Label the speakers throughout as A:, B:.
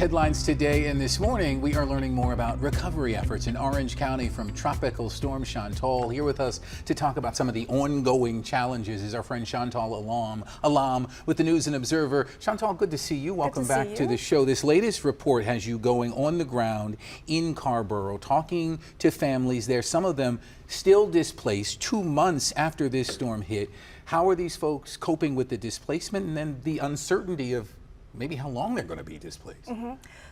A: Headlines today and this morning, we are learning more about recovery efforts in Orange County from Tropical Storm Chantal. Here with us to talk about some of the ongoing challenges is our friend Chantal Alam with the News and Observer. Chantal, good to see you. Welcome back to the show. This latest report has you going on the ground in Carrboro, talking to families there, some of them still displaced 2 months after this storm hit. How are these folks coping with the displacement and then the uncertainty of maybe how long they're going to be displaced?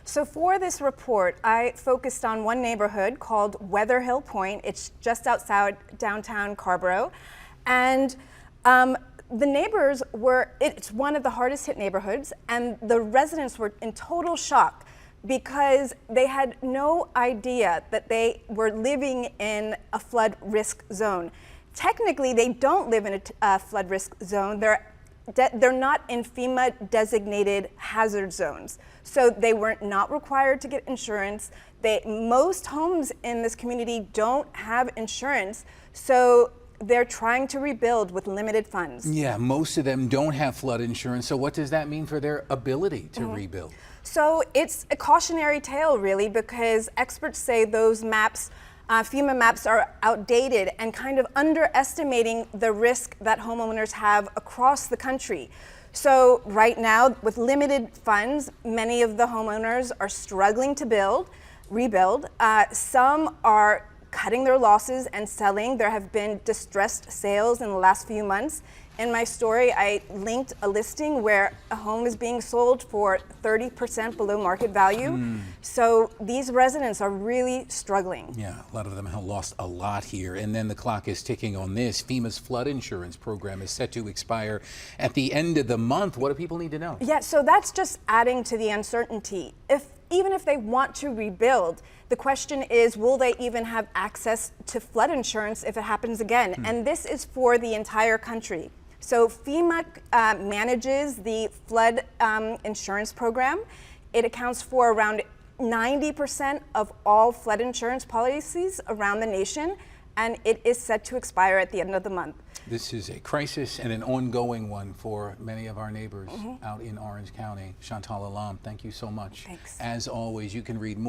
B: So for this report, I focused on one neighborhood called Weatherhill Point. It's just outside downtown Carrboro. And the neighbors it's one of the hardest hit neighborhoods, and the residents were in total shock because they had no idea that they were living in a flood risk zone. Technically, they don't live in a flood risk zone. They're not in FEMA designated hazard zones. So they were not required to get insurance. Most homes in this community don't have insurance. So they're trying to rebuild with limited funds.
A: Yeah, most of them don't have flood insurance. So what does that mean for their ability to rebuild?
B: So it's a cautionary tale, really, because experts say those maps FEMA maps are outdated and kind of underestimating the risk that homeowners have across the country. So right now, with limited funds, many of the homeowners are struggling to rebuild. Some are cutting their losses and selling. There have been distressed sales in the last few months. In my story, I linked a listing where a home is being sold for 30% below market value. So these residents are really struggling.
A: Yeah, a lot of them have lost a lot here. And then the clock is ticking on this. FEMA's flood insurance program is set to expire at the end of the month. What do people need to know?
B: Yeah, so that's just adding to the uncertainty. Even if they want to rebuild, the question is, will they even have access to flood insurance if it happens again? And this is for the entire country. So FEMA manages the flood insurance program. It accounts for around 90% of all flood insurance policies around the nation, and it is set to expire at the end of the month.
A: This is a crisis and an ongoing one for many of our neighbors out in Orange County. Chantal Alam, thank you so much.
B: Thanks.
A: As always, you can read more